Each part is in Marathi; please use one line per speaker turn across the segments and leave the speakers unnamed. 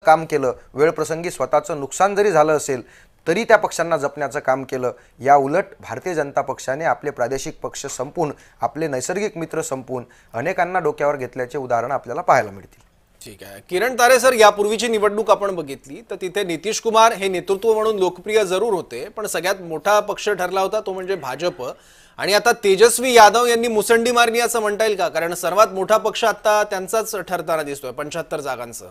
काम केलं, वेळप्रसंगी स्वतःचं नुकसान जरी झालं असेल तरी त्या पक्षांना जपण्याचं काम केलं। या उलट भारतीय जनता पक्षाने आपले प्रादेशिक पक्ष संपून, आपले नैसर्गिक मित्र संपून अनेकांना डोक्यावर घेतल्याचे उदाहरण आपल्याला पाहायला मिळतील।
ठीक आहे किरण तारे सर, यापूर्वीची निवडणूक आपण बघितली तर तिथे नितीश कुमार हे नेतृत्व म्हणून लोकप्रिय जरूर होते, पण सगळ्यात मोठा पक्ष ठरला होता तो म्हणजे भाजप। आणि आता तेजस्वी यादव यांनी मुसंडी मारली असं म्हणता येईल का? कारण सर्वात मोठा पक्ष आता त्यांचाच ठरताना दिसतोय 75 जागांचं।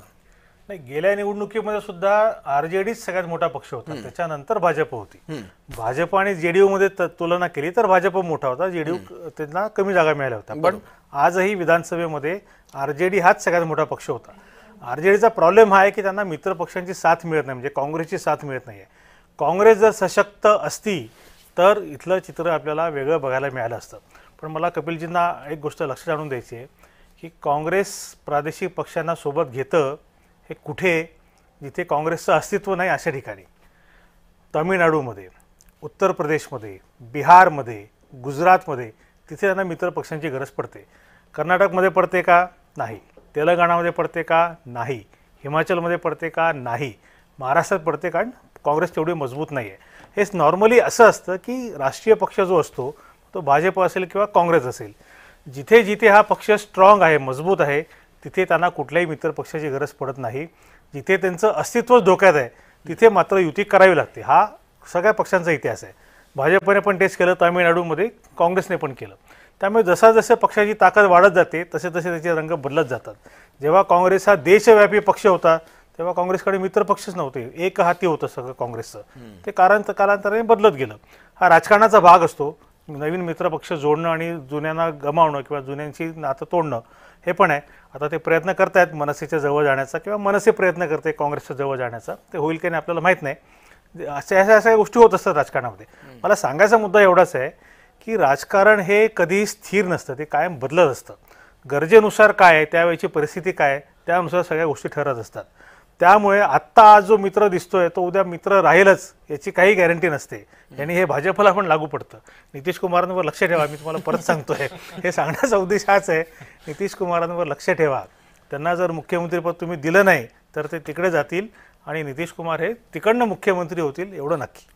नाही, गेल्या निवडणुकीमध्ये सुद्धा आरजेडी सगळ्यात मोठा पक्ष होता, त्याच्यानंतर भाजप होती। भाजप आणि जेडीयू मध्ये तुलना केली तर भाजप मोठा होता, जेडीयू त्यांना कमी जागा मिळाल्या होत्या। पण आजही विधानसभेमध्ये आरजेडी हाच सगळ्यात मोठा पक्ष होता। आरजेडीचा प्रॉब्लेम हा आहे की त्यांना मित्र पक्षांची साथ मिळत नाही, म्हणजे काँग्रेसची साथ मिळत नाही आहे। काँग्रेस जर सशक्त असती तर इथलं चित्र आपल्याला वेगळं बघायला मिळालं असतं। पण मला कपिलजींना एक गोष्ट लक्षात आणून द्यायची आहे की काँग्रेस प्रादेशिक पक्षांना सोबत घेतं हे कुठे, जिथे काँग्रेसचं अस्तित्व नाही अशा ठिकाणी। तमिळनाडूमध्ये, उत्तर प्रदेशमध्ये, बिहारमध्ये, गुजरातमध्ये तिथे त्यांना मित्र पक्षांची गरज पडते। कर्नाटकमध्ये पडते का? नाही। तेलंगणामध्ये पडते का? नाही। हिमाचलमध्ये पडते का? नाही। महाराष्ट्रात पडते का? काँग्रेस तेवढी मजबूत नाही आहे। हेच नॉर्मली असं असतं की राष्ट्रीय पक्ष जो असतो तो भाजप असेल किंवा काँग्रेस असेल, जिथे जिथे हा पक्ष स्ट्रॉंग आहे, मजबूत आहे, तिथे त्यांना कुठल्याही मित्र पक्षाची गरज पडत नाही। जिथे त्यांचं अस्तित्व धोक्यात आहे तिथे मात्र युती करावी लागते। हा सगळ्या पक्षांचा इतिहास आहे। भाजपने पण टेस्ट केलं, तामिळनाडूमध्ये काँग्रेसने पण केलं। त्यामुळे जसा जसं पक्षाची ताकद वाढत जाते तसे तसे त्याचे रंग बदलत जातात। जेव्हा काँग्रेस हा देशव्यापी पक्ष होता तेव्हा काँग्रेसकडे मित्र पक्षच नव्हते, एक हाती होतं सगळं काँग्रेसचं। ते कालांतराने बदलत गेलं। हा राजकारणाचा भाग असतो, नवीन मित्र पक्ष जोडणं आणि जुन्यांना गमावणं किंवा जुन्यांची नातं तोडणं हे पण आहे। आता ते प्रयत्न करतायत मनसेच्या जवळ जाण्याचा किंवा मनसे प्रयत्न करते काँग्रेसच्या जवळ जाण्याचा, ते होईल की नाही आपल्याला माहीत नाही। अशा गोष्टी होत असतात राजकारणामध्ये। मला सांगायचा मुद्दा एवढाच आहे की राजकारण हे कधी स्थिर नसतं, ते कायम बदलत असतं। गरजेनुसार काय आहे, त्यावेळची परिस्थिती काय आहे, त्यानुसार सगळ्या गोष्टी ठरत असतात। त्यामुळे आत्ता आज जो मित्र दिसतोय तो उद्या मित्र राहीलच याची काही गॅरंटी नसते। आणि हे भाजपला पण लागू पडतं। नितीश कुमारांवर लक्ष ठेवा, मी तुम्हाला परत सांगतोय, हे सांगण्याचा उद्देश हाच आहे, नितीश कुमारांवर लक्ष ठेवा। त्यांना जर मुख्यमंत्रीपद तुम्ही दिलं नाही तर ते तिकडे जातील आणि नितीश कुमार हे तिकडनं मुख्यमंत्री होतील, एवढं नक्की।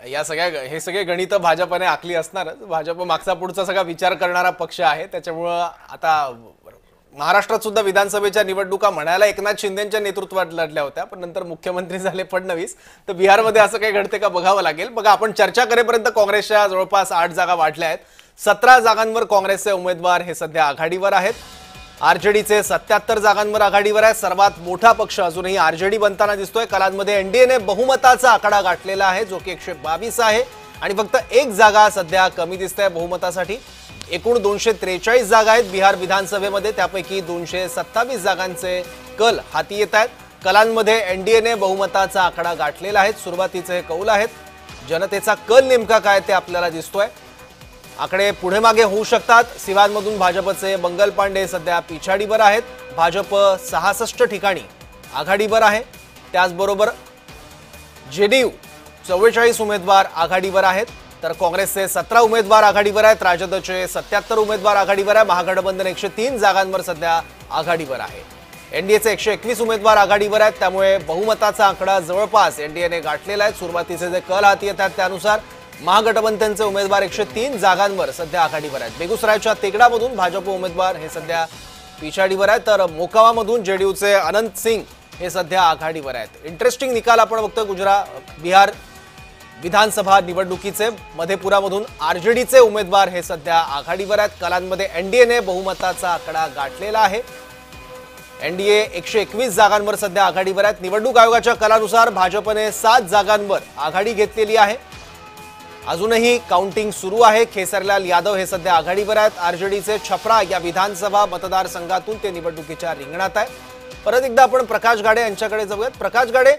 या हे सगळे गणित भाजपने आखली असणारच। भाजप मागचा पुढचा सगळा विचार करणारा पक्ष आहे, त्याच्यामुळं आता महाराष्ट्रात सुद्धा विधानसभेच्या निवडणुका म्हणायला एकनाथ शिंदेच्या नेतृत्वात लढल्या होत्या, पण नंतर मुख्यमंत्री झाले फडणवीस। तर बिहारमध्ये असं काही घडते का बघावं लागेल। बघा, आपण चर्चा करेपर्यंत काँग्रेसच्या जवळपास 8 जागा वाढल्या आहेत। 17 जागांवर काँग्रेसचे उमेदवार हे सध्या आघाडीवर आहेत। आरजेडीचे 77 जागांवर आघाडीवर आहे। सर्वात मोठा पक्ष अजूनही आरजेडी बनताना दिसतोय। कलांमध्ये एनडीएने बहुमताचा आकडा गाठलेला आहे, जो की 122 आहे आणि फक्त एक जागा सध्या कमी दिसते बहुमतासाठी। एकूण 243 जागा आहेत बिहार विधानसभेमध्ये, त्यापैकी 227 जागांचे कल हाती येत आहेत। कलांमध्ये एनडीएने बहुमताचा आकडा गाठलेला आहे। सुरुवातीचे कौल आहेत, जनतेचा कल नेमका काय ते आपल्याला दिसतोय। आकडे पुढे मागे होऊ शकतात। सिवानमधून भाजपचे मंगल पांडे सध्या पिछाडीवर आहेत। भाजप 66 ठिकाणी आघाडीवर आहे। त्याचबरोबर जेडीयू 44 उमेदवार आघाडीवर आहेत, तर काँग्रेसचे 17 उमेदवार आघाडीवर आहेत। राजदचे 77 उमेदवार आघाडीवर आहे। महागठबंधन 103 जागांवर सध्या आघाडीवर आहे। एनडीएचे 121 उमेदवार आघाडीवर आहेत, त्यामुळे बहुमताचा आकडा जवळपास एनडीएने गाठलेला आहे। सुरुवातीचे जे कल हाती येतात त्यानुसार महागठबंधनचे उमेदवार 103 जागांवर सध्या आघाडीवर आहेत। बेगुसरायच्या तेगडामधून भाजप उमेदवार हे सध्या पिछाडीवर आहेत, तर मोकावामधून जेडीयूचे अनंत सिंग हे सध्या आघाडीवर आहेत। इंटरेस्टिंग निकाल आपण बघतो बिहार विधानसभा निवडणुकीचे। मधेपुरामधून आरजेडीचे उमेदवार हे सध्या आघाडीवर आहेत। कलांमध्ये एनडीएने बहुमताचा आकडा गाठलेला आहे। एनडीए 121 जागांवर सध्या आघाडीवर आहेत। निवडणूक आयोगाच्या कलानुसार भाजपने 7 जागांवर आघाडी घेतलेली आहे। अजूनही काउंटिंग सुरू आहे। खेसरलाल यादव हे सध्या आघाडीवर आहेत। आरजेडीचे छपरा या विधानसभा मतदारसंघातून ते निवडणुकीच्या रिंगणात आहे। परत एकदा आपण प्रकाश गाडे यांच्याकडे जाऊयात। प्रकाश गाडे,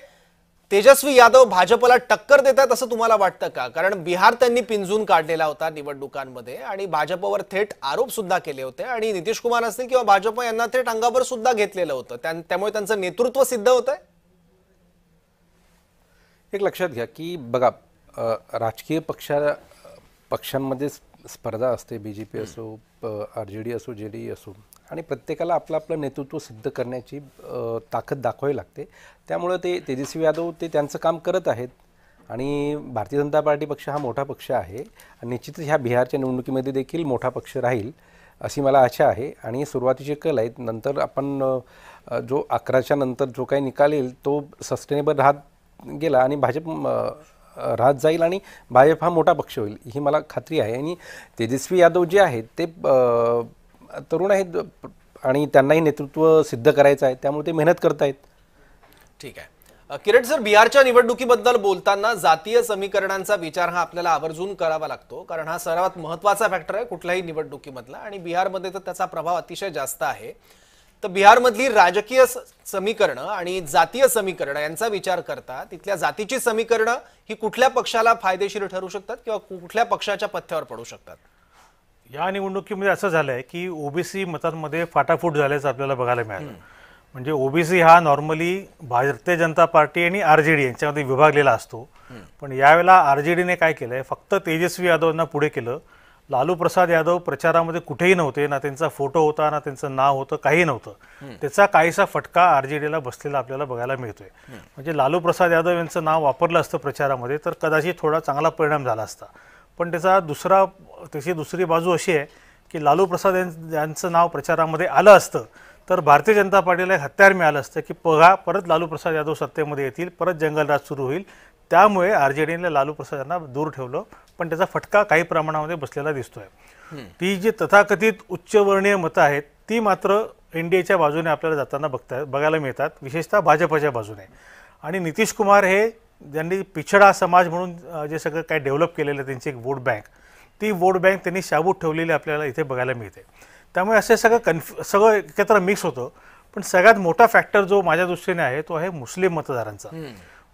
तेजस्वी यादव भाजपला टक्कर देतात असं तुम्हाला वाटतं का? कारण बिहार त्यांनी पिंजून काढलेला होता निवडणुकांमध्ये आणि भाजपवर थेट आरोप सुद्धा केले होते आणि नितीश कुमार असतील किंवा भाजप यांना थेट अंगावर सुद्धा घेतलेलं होतं, त्यामुळे त्यांचं नेतृत्व सिद्ध होतंय।
एक लक्षात घ्या की बघा, राजकीय पक्षांमध्ये स्पर्धा असते, बीजेपी असो, आरजेडी असो, जेडीयू असो, आणि प्रत्येकाला आपलं आपलं नेतृत्व सिद्ध करण्याची ताकद दाखवावी लागते. त्यामुळं ते तेजस्वी यादव ते त्यांचं काम करत आहेत आणि भारतीय जनता पार्टी पक्ष हा मोठा पक्ष आहे आणि निश्चितच ह्या बिहारच्या निवडणुकीमध्ये देखील मोठा पक्ष राहील अशी मला आशा आहे. आणि सुरुवातीचे कल आहेत, नंतर आपण जो 11च्या नंतर जो काही निकाल येईल तो सस्टेनेबल राहत गेला आणि भाजप राहत जाईल आणि भाजप हा मोठा पक्ष होईल ही मला खात्री आहे. आणि तेजस्वी यादव जे आहेत ते तरुण आहेत आणि त्यांनाही नेतृत्व सिद्ध करायचं आहे, त्यामुळे ते मेहनत करतायत.
ठीक आहे. किरण सर, बिहारच्या निवडणुकीबद्दल बोलताना जातीय समीकरणांचा विचार हा आपल्याला आवर्जून करावा लागतो, कारण हा सर्वात महत्त्वाचा फॅक्टर आहे कुठल्याही निवडणुकीमधला आणि बिहारमध्ये तर त्याचा प्रभाव अतिशय जास्त आहे. तर बिहारमधली राजकीय समीकरणं आणि जातीय समीकरणं यांचा विचार करता तिथल्या जातीची समीकरणं ही कुठल्या पक्षाला फायदेशीर ठरू शकतात किंवा कुठल्या पक्षाच्या पथ्यावर पडू शकतात?
या निवडणुकीमध्ये असं झालंय की ओबीसी मतांमध्ये फाटाफूट झाल्याचं आपल्याला बघायला मिळालं. म्हणजे ओबीसी हा नॉर्मली भारतीय जनता पार्टी आणि आरजेडी यांच्यामध्ये विभागलेला असतो, पण यावेळेला आरजेडीने काय केलंय, फक्त तेजस्वी यादवांना पुढे केलं. लालू प्रसाद यादव प्रचारामध्ये कुठेही नव्हते, ना त्यांचा फोटो होता ना त्यांचं नाव होतं, काही नव्हतं. त्याचा काहीसा फटका आरजेडीला बसलेला आपल्याला बघायला मिळतोय. म्हणजे लालू प्रसाद यादव यांचं नाव वापरलं असतं प्रचारामध्ये तर कदाचित थोडा चांगला परिणाम झाला असता. पण त्याची दुसरी बाजू अशी आहे की लालू प्रसाद यांचं नाव प्रचारामध्ये आलं असतं तर भारतीय जनता पार्टीला एक हत्यार मिळालं असतं की परत लालू प्रसाद यादव सत्तेमध्ये येतील, परत जंगलराज सुरू होईल. त्यामुळे आरजेडीने लालू प्रसाद यांना दूर ठेवलं, पण त्याचा फटका काही प्रमाणामध्ये बसलेला दिसतोय. ती जी तथाकथित उच्चवर्णीय मतं आहेत ती मात्र एनडीएच्या बाजूने आपल्याला जाताना बघायला मिळतात, विशेषतः भाजपच्या बाजूने. आणि नितीश कुमार हे ज्यांनी पिछडा समाज म्हणून जे सगळं काय डेव्हलप केलेलं आहे त्यांची एक वोट बँक, ती वोट बँक त्यांनी शाबूत ठेवलेली आपल्याला इथे बघायला मिळते. त्यामुळे असे सगळं एकत्र मिक्स होतं. पण सगळ्यात मोठा फॅक्टर जो माझ्या दृष्टीने आहे तो आहे मुस्लिम मतदारांचा.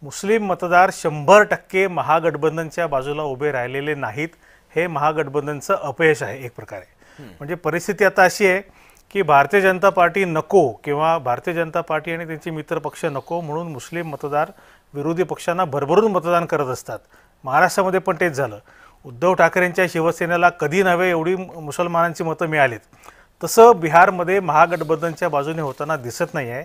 मुस्लिम मतदार 100% महागठबंधनच्या बाजूला उभे राहिलेले नाहीत. हे महागठबंधनचं अपयश आहे एक प्रकारे. म्हणजे परिस्थिती आता अशी आहे की भारतीय जनता पार्टी नको किंवा भारतीय जनता पार्टी आणि त्यांचे मित्र पक्ष नको म्हणून मुस्लिम मतदार विरोधी पक्षांना भरभरून मतदान करत असतात. महाराष्ट्रामध्ये पण तेच झालं. उद्धव ठाकरेंच्या शिवसेनेला कधी नव्हे एवढी मुसलमानांची मतं मिळालीत, तसं बिहारमध्ये महागठबंधनच्या बाजूने होताना दिसत नाही आहे.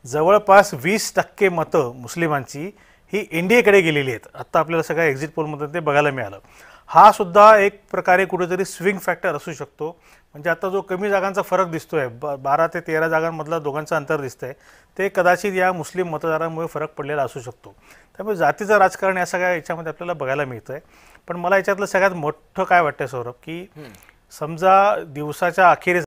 जवळपास 20% मतं मुस्लिमांची ही एनडीएकडे गेलेली आहेत. आत्ता आपल्याला सगळ्या एक्झिट पोलमध्ये ते बघायला मिळालं. हा सुद्धा एक प्रकारे कुठेतरी स्विंग फॅक्टर असू शकतो. म्हणजे आता जो कमी जागांचा फरक दिसतोय, 12 ते 13 जागांमधला दोघांचं अंतर दिसतंय, ते कदाचित या मुस्लिम मतदारांमुळे फरक पडलेला असू शकतो. त्यामुळे जातीचं राजकारण या सगळ्या याच्यामध्ये आपल्याला बघायला मिळतंय. पण मला याच्यातलं सगळ्यात मोठं काय वाटतंय सौरभ, की समजा दिवसाच्या अखेरीस